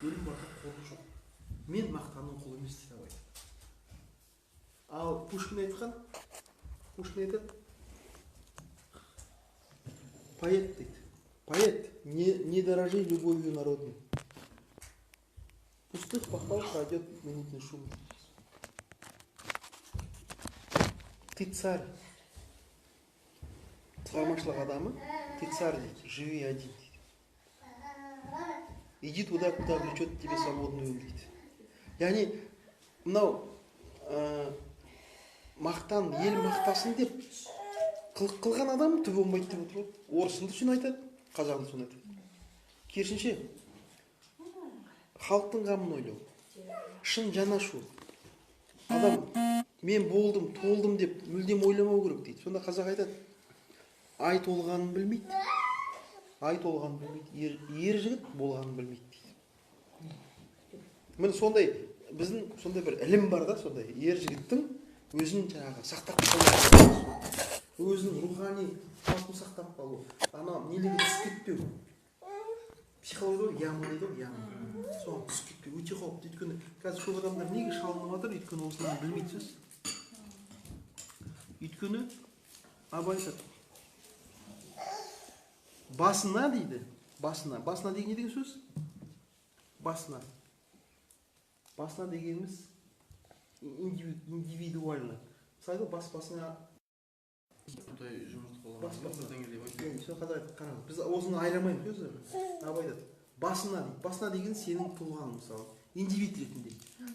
өлім барда қолы жоқ. Мен мақтанның құлы емес деп айтады. Ал Пушкин айтады, поэт дейді. Поэт, не дорожи любовью народной. Пустых похвал пройдет минутный шум. Ты царь. Шығармашылық адамы, ты царь дейді, живи один дейді. Иди туда, куда влечет тебе свободный ум дейді. Яғни, мынау мақтан, ел мақтасын деп қылған адам түбі болмайды деп отыр ғой. Орысында соны айтады, қазағында соны айтады. Керісінше, халықтың қамын ойлау, шын жанашу. Адам, мен болдым, толдым деп мүлдем ойламау керек дейді. Сонда қазақ айтады, ай толғанын білмейді. Ай толғанын білмейді. Ер жігіт болғанын білмейді дейді. Міне сондай, біздің сондай бір ілім бар да, сондай. Ер жігіттің өзін жаңағы сақтап қалу, өзінің рухани қалпын сақтап қалу, ана нелігі түсіп кетпеу. Психология яма дейді ғой, яма. Соған түсіп кетпеу өте қауіпті. Өйткені қазір көп адамдар неге шалынып жатыр? Өйткені осыны білмейсіз. Өйткені Абай айтады, басына дейді, басына деген не деген сөз? Басына дегеніміз индивидуально. Мысалы басына Құдай жұмыртқа болған. Біз осыны айырамаймыз өзі. Абай айтады, басына деген сенің тұлғаң мысалы, индивид ретінде.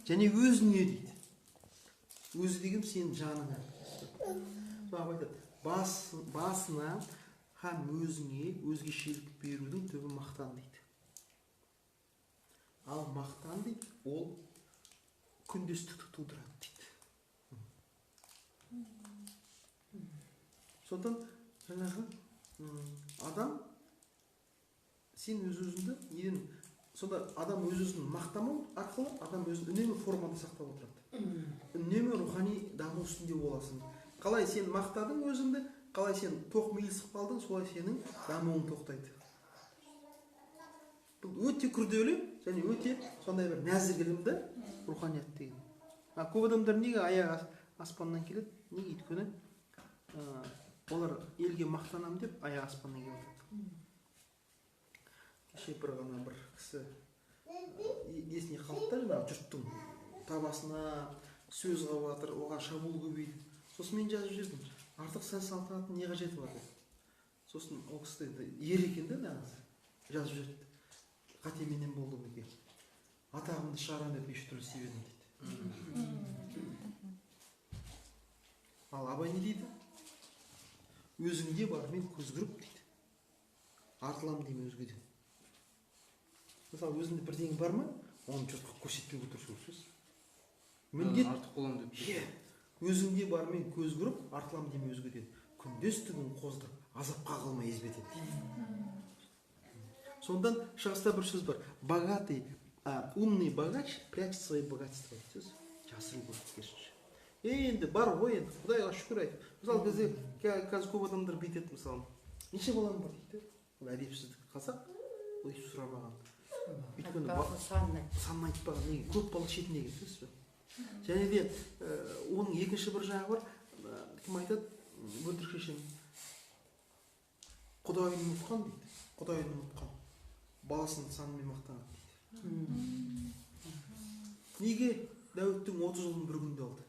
Және өзіне дейді. Өзі деген сенің жаныңа. Абай айтады, басына һәм өзіңе өзгешелік берудің түбі мақтан дейді. Ал мақтан дейді, ол күндестікті тудырады дейді. Сондықтан жаңағы адам сен өз-өзіңді неден, сонда адам өз-өзін мақтамау арқылы адам өзін үнемі формада сақтап отырады. Үнемі рухани даму үстінде боласың. Қалай сен мақтадың өзіңді, қалай сен тоқмейілсіп қалдың, солай сенің дамуың тоқтайды. Бұл өте күрделі және өте сондай бір нәзік ілімді руханият деген. Көп адамдар неге аяғы аспаннан келеді? Неге? Өйткені олар елге мақтанам деп аяғы аспаннан келіп жатады. Кеше бір ғана бір кісі есіне қалды да, жаңағы жұрттың табасына сөз қалып жатыр, оған шабуыл көбейді. Сосын мен жазып жібердім, артық сән салтанаттың не қажеті бар деп. Сосын ол кісі ер екен де жазып жіберді. Қатеменен болды екен. Атағымды шығарам деп 5 түрлі себебім дейді. Ал Абай не дейді? Өзіңде бар мен көз көріп дейді. Артылам деймін өзгеден. Мысалы өзіңде бірдеңе бар ма? Оны жұртқа көрсетпеуге тырысу. Міндет артық болам деп. Өзіңде бар мен көз көріп, артылам деймін өзгеден. Күндестігін қоздырып, азапқа қалмай езбетеді. Сондан шығыста бір сөз бар. Богатый, умный богач прячет свои богатства. Жасыру керек. Енді бар ғой, енді Құдайға шүкір айтып. Мысалы бізде қазір көп адамдар бүйтеді, мысалы. Неше балам бар дейді. Ол әдепсіздік қалсақ, ой сұрамаған. Өйткені санын айтпаған. Неге? Көп бала шетіне кетсіз. Және де оның екінші бір жағы бар. Кім айтады? Бөлтірік шешем. Құдайын ұмытқан дейді. Құдайын ұмытқан. Баласының санымен мақтанады дейді. Неге Дәуіттің 30 жылын бір күнде алды?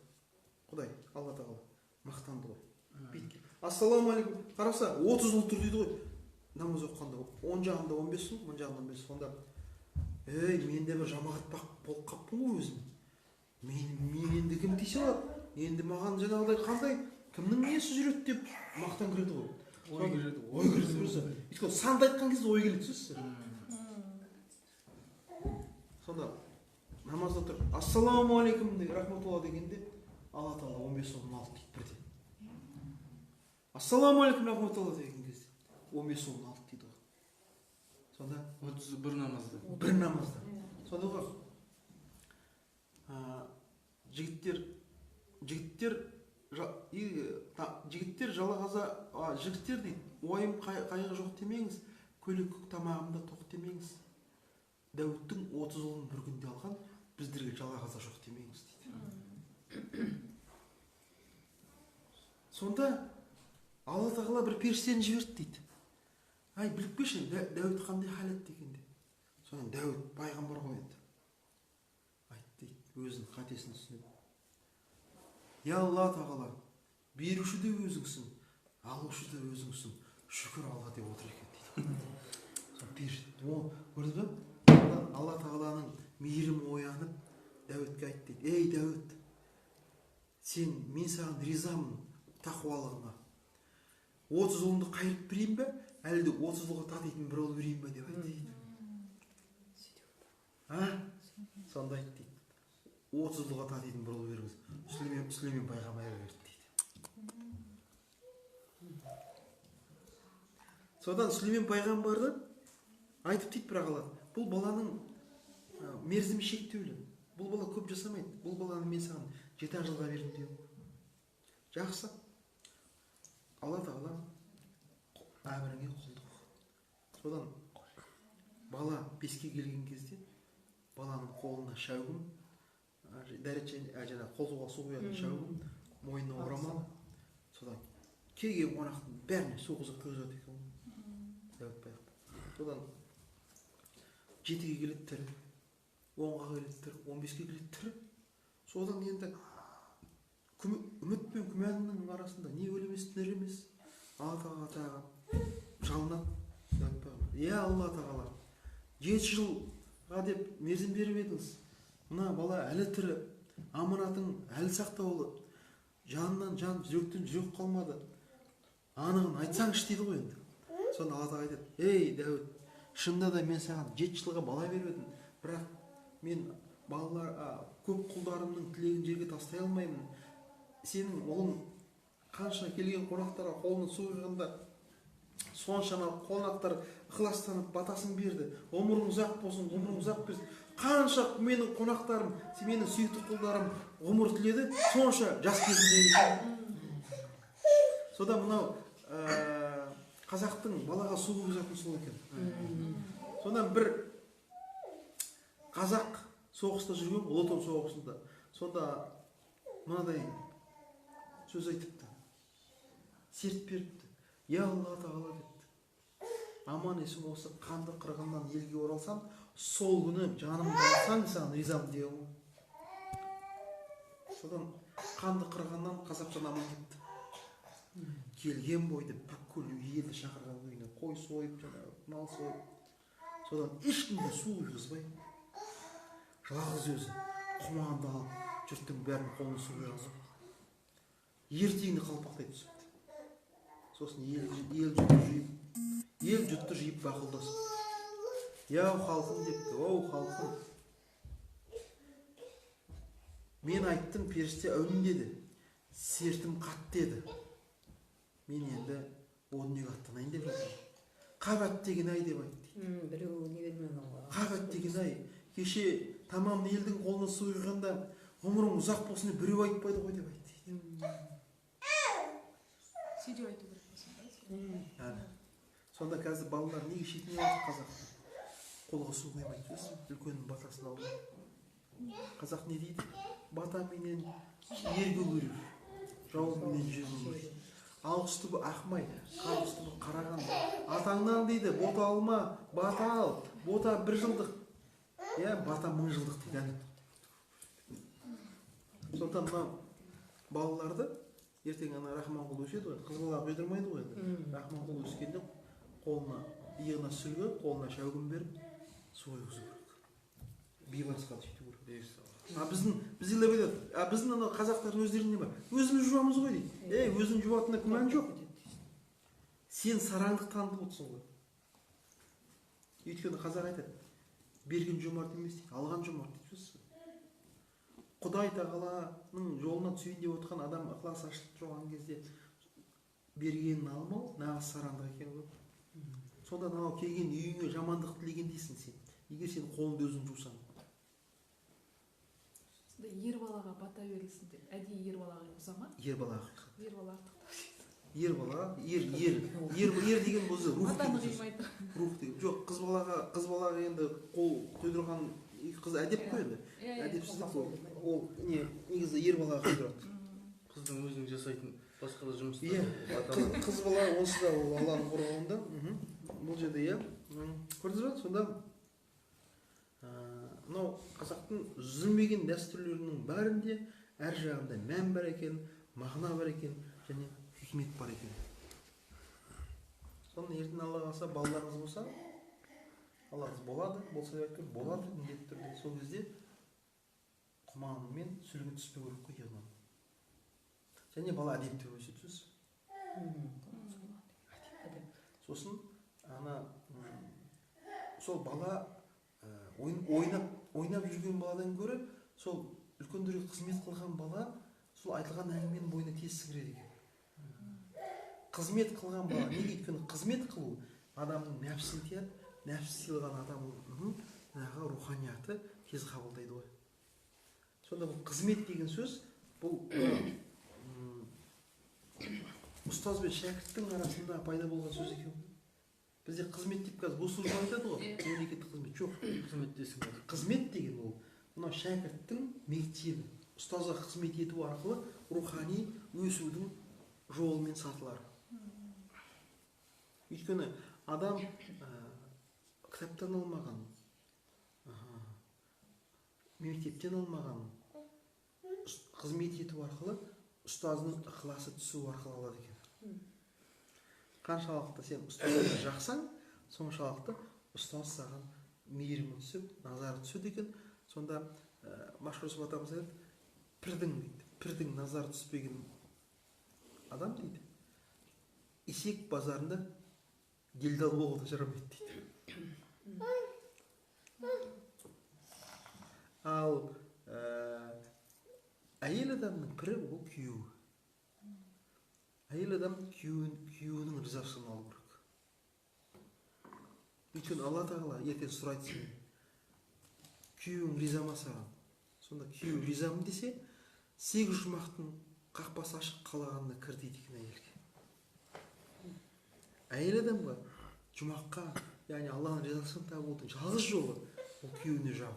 Құдай, Алла тағала мақтанды ғой. Ассаламу алейкум. Қараса, 30 жыл тұр дейді ғой. Намаз оқығанда 10 жағында 15 жыл, 10 жағында 15 жыл. Сонда, менде бір жамағат болып қаппын ғой өзім. Мен енді кім тисе алады? Енді маған жаңағыдай қандай, кімнің несі жүреді деп мақтан кіреді ғой. Ой кіреді. Өйткені санды айтқан кезде ой келеді сөз. Сонда намазда тұр. Ассаламу алейкум рахматулла дегенде Алла тағала 15 жылын алды дейді бірден. Ассаламу алейкум рахматулла деген кезде 15 жылын алды дейді ғой. Сонда 31 намазда. Бір намазда. Сонда ғой жігіттер жалағаза, жігіттер дейді, уайым қайғы жоқ демеңіз, көйлек көк тамағымда тоқ демеңіз. Дәуіттің 30 ұлын бір күнде алған, біздерге жалағаза жоқ демеңіз дейді. Сонда Алла тағала бір періштені жіберді дейді. Ай, біліп келші, Дәуіт қандай халетте екен деп. Содан Дәуіт пайғамбар ғой енді. Айтты дейді, өзінің қатесін түсініп. Я Алла тағала, беруші де өзіңсің, алушы да өзіңсің, шүкір Алла деп отыр екен дейді. Көрді бе? Алла тағаланың мейірімі оянып, Дәуітке айтты дейді. Ей Дәуіт, мен саған ризамын тақуалығыңа. 30 ұлыңды қайырып берейін бе, әлі де 30 ұлға татитын бір ұл берейін бе деп айтты дейді. Сонда айтты дейді. 30 ұлға татитын бір ұл беріңіз. Сүлеймен пайғамбарға берді дейді. Содан Сүлеймен пайғамбарды айтып дейді бірақ Алла, бұл баланың мерзімі шектеулі. Бұл бала көп жасамайды. Бұл баланы мен саған 7 жылға бердім деу. Жақсы. Алла тағала әміріңе құлдық. Содан бала 5-ке келген кезде баланың қолына шәугім, жаңа қолға су құятын шәугім, мойнына орамал. Содан келген қонақтың бәріне су қызып құйғызады екен. Содан 7-ге келеді тірі, 10-ға келеді тірі, 15-ге келеді тірі. Содан енді үміт пен күмәннің арасында не өлемес, тірі емес. Алла тағала жалынады. Я Алла тағала, 7 жылға деп мерзім беріп едіңіз. Мына бала әлі тірі, аманатың әлі сақтаулы, жанынан жан, жүректен жүрек қалмады. Анығын айтсаңшы дейді ғой енді. Сонда Алла тағала айтады, ей Дәуіт, шынында да мен саған 7 жылға бала беріп едім, бірақ мен көп құлдарымның тілегін жерге тастай алмаймын. Сенің ұлың қанша келген қонақтарға қолын су құйғанда соншама қонақтар ықыластанып батасын берді. Ғұмырың ұзақ болсын, ғұмырың ұзақ берсін. Қанша менің қонақтарым, менің сүйікті құлдарым ғұмыр тіледі, сонша жас кезінде. Сода мынау қазақтың балаға су құйғызатын сол екен. Сонда бір қазақ соғыста жүрген, Ұлы Отан соғысында. Сонда мынадай сөз айтыпты, серт беріпті. Я Алла тағала депті, аман есен осы қанды қырғыннан елге оралсам, сол күні жанымды алсаң саған ризамын деу. Содан қанды қырғыннан қазақстан аман кетті. Келген бойды бүкіл елді шақырған үйіне қой сойып, мал сойып. Содан ешкімге су құйғызбай, жалғыз өзі құманды алып, жұрттың бәрін қолын су құйғызып, ертеңді қалпақтай түсіпті. Сосын ел жұртты жиып бақылдасып, яу халқым депті, оу халқым, мен айттым, періште әумин деді, сертім қатты еді. Мен енді о дүниеге аттанайын деп жатырмын. Қабат деген ай деп айтты. Қабат деген ай, кеше тамам елдің қолына су құйғанда ғұмырың ұзақ болсын деп біреу айтпайды ғой деп айтты. Сүйдеп айту керек болсын. Сонда қазір балалар неге шетіне алды қазақты? Қолға су құймайды, үлкеннің батасын алды. Қазақ не дейді? Батаменен ерге көрер, жауыменен жерге көрер. Алғысты бұл ақмай, қарғысты бұл қараған. Атаңнан дейді, бота алма, бата ал, бота 1 жылдық. Бата 1000 жылдық дейді. Сондықтан балаларды ертең Рахманқұл өседі ғой, қыз бала құйдырмайды ғой. Рахманқұл өскенде қолына, иығына сүлгі, қолына шәугім беріп, су құйғызу керек. Бейбарысқа сөйту керек. Біз елеп айтады, біздің қазақтардың өздеріне бар. Өзіміз жуамыз ғой дейді. Өзің жуатына күмән жоқ. Сен сараңдық танытып отырсың ғой. Өйткені қазақ айтады, берген жомарт емес дейді, алған жомарт дейді. Құдай тағаланың жолына түсейін деп отқан адам ықылас ашылып тұрған кезде бергенін алмау нағыз сараңдық екен ғой. Сонда келген үйіңе жамандық тілеген дейсің сен. Егер сен қолыңды өзің жусаң. Ер балаға бата берілсін деп, әдейі ер балаға ұзама? Ер балаға. Ер бала артық. ер бала, ер деген өзі рух Атаны деген сөз. қимайды. Рух деген. Жоқ, қыз балаға енді қол қойдырған екі қыз әдеп қой енді. Әдепсіздік қой. Ол негізі ер балаға қойдырады. Қыздың өзінің жасайтын басқа да жұмыстары. Иә, қыз бала онсыз да ол Алланың қорғауында. Бұл жерде иә. Көрдіңіз ба? Сонда мынау қазақтың үзілмеген дәстүрлерінің бәрінде әр жағында мән бар екен, мағына бар екен және хикмет бар екен. Соны ертең Алла қаласа балаларыңыз болса, балаңыз болады, болса деп айтқан болады міндетті түрде. Сол кезде құманымен сүлгі түспеу керек қой ерлан. Және бала әдепті өседі сөз. Сосын сол бала ойнап жүрген баладан гөрі сол үлкендерге қызмет қылған бала сол айтылған әңгіменің бойына тез сіңіреді екен. Қызмет қылған бала неге? Өйткені қызмет қылу адамның нәпсін тияды, нәпсі сыйлаған адамның руханияты тез қабылдайды ғой. Сонда бұл қызмет деген сөз бұл ұстаз бен шәкірттің арасында пайда болған сөз екен. Бізде қызмет деп қазір бұл сөз айтады ғой. Мемлекеттік қызмет жоқ. Қызметтесің. Қызмет деген ол мынау шәкірттің мектебі. Ұстазға қызмет ету арқылы рухани өсудің жолымен сатылар. Өйткені адам кітаптан алмаған, мектептен алмаған қызмет ету арқылы ұстаздың ықыласы түсу арқылы алады екен. Қаншалықты сен ұстазды жақсаң, соншалықты ұстаз саған мейірімі түсіп, назары түседі екен. Сонда Машһүр Жүсіп атамыз айтады, пірдің назары түспеген адам дейді, есек базарында делдал болуға жарамайды дейді. Ал әйел адамның пірі ол күйеуі. Әйел адам күйеуінің ризашылығын алу керек. Өйткені Алла тағала ертең сұрайды сенен, күйеуің риза ма саған? Сонда күйеу ризамын десе, 8 жұмақтың қақпасы ашық қалағанына кір дейді екен әйелге. Әйел адамға жұмаққа, яғни Алланың ризашылығын табудың жалғыз жолы ол күйеуіне жау.